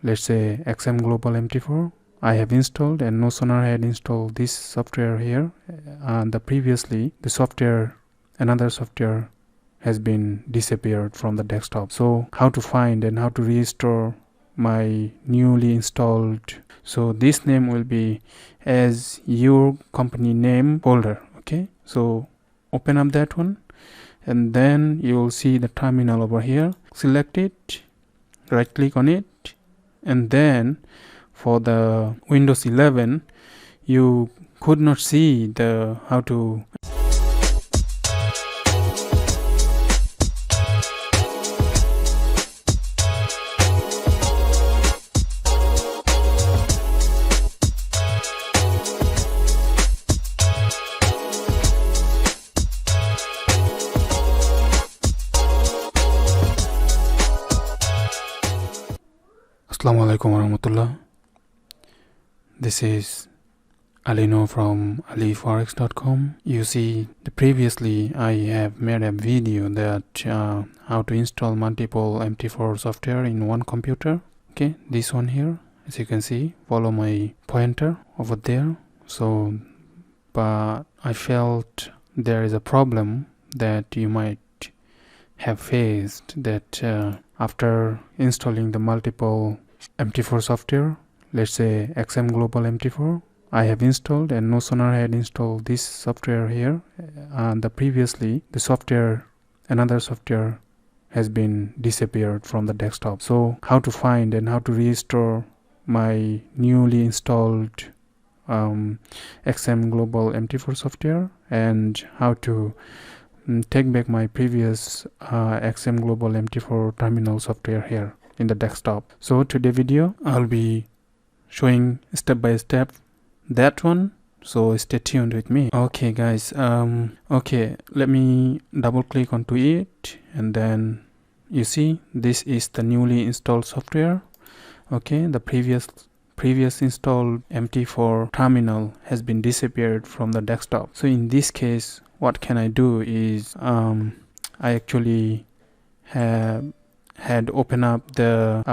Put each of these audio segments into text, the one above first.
let's say XM Global MT4 I have installed, and no sooner I had installed this software here, the software, another software has been disappeared from the desktop. So how to find and how to restore my newly installed, so this name will be as your company name folder. Okay, so open up that one, and then you will see the terminal over here. Select it, right click on it, and then for the Windows 11 you could not see the how to Assalamualaikum warahmatullah. This is Alino from forex.com. You see, previously I have made a video that how to install multiple MT4 software in one computer. Okay, this one here, as you can see, follow my pointer over there. So, but I felt there is a problem that you might have faced, that after installing the multiple MT4 software, let's say XM Global MT4 I have installed, and no sooner I had installed this software here, another software has been disappeared from the desktop. So how to find and how to restore my newly installed XM Global MT4 software, and how to take back my previous XM Global MT4 terminal software here in the desktop. So today video I'll be showing step by step that one, so stay tuned with me. Okay guys, okay, let me double click onto it, and then you see this is the newly installed software. Okay, the previous installed MT4 terminal has been disappeared from the desktop. So in this case, what can I do is I actually had opened up the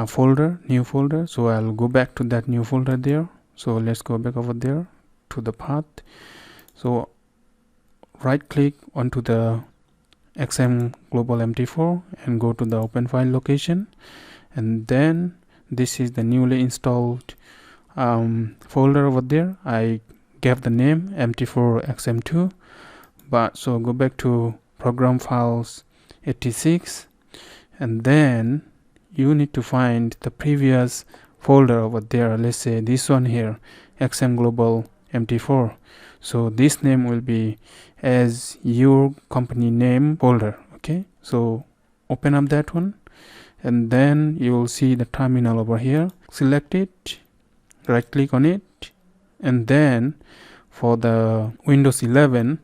new folder, so I'll go back to that new folder there. So let's go back over there to the path. So right click onto the XM Global MT4 and go to the open file location, and then this is the newly installed folder over there. I gave the name MT4 XM2, but so go back to program files 86, and then you need to find the previous folder over there. Let's say this one here, XM Global MT4. So this name will be as your company name folder. Okay, so open up that one, and then you will see the terminal over here. Select it, right click on it, and then for the Windows 11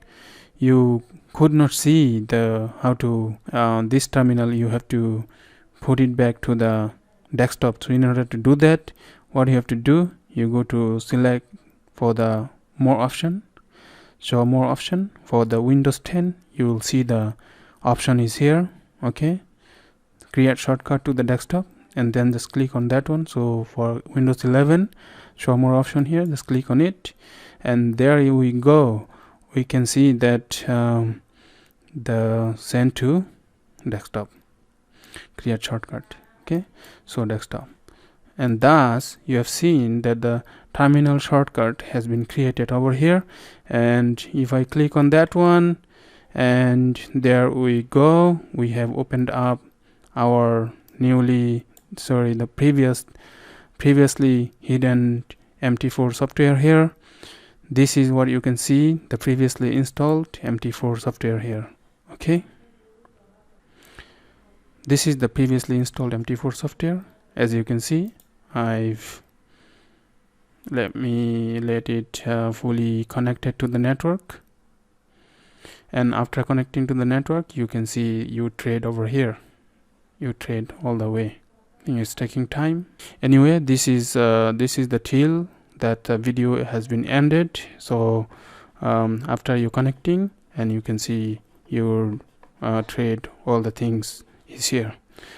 you could not see the how to this terminal. You have to put it back to the desktop. So in order to do that, what you have to do, you go to select for the more option, show more option. For the Windows 10 you will see the option is here. Okay, create shortcut to the desktop, and then just click on that one. So for Windows 11, show more option here, just click on it, and there we go. We can see that the send to desktop, create shortcut. Okay, so desktop, and thus you have seen that the terminal shortcut has been created over here. And if I click on that one, and there we go, we have opened up our previously hidden MT4 software here. This is what you can see, the previously installed MT4 software here. Okay, this is the previously installed MT4 software. As you can see, let it fully connected to the network, and after connecting to the network, you can see you trade over here. You trade all the way. I think it's taking time. Anyway, this is the till that the video has been ended. So after you connecting, and you can see your trade, all the things is here.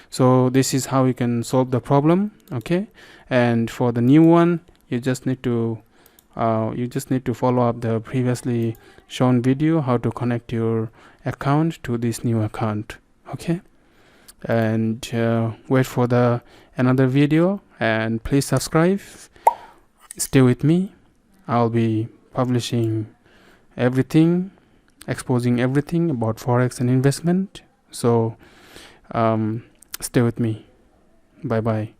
So this is how you can solve the problem. Okay, and for the new one, you just need to follow up the previously shown video how to connect your account to this new account. Okay, and wait for the another video, and please subscribe, stay with me. I'll be publishing everything, exposing everything about forex and investment. So stay with me. Bye bye.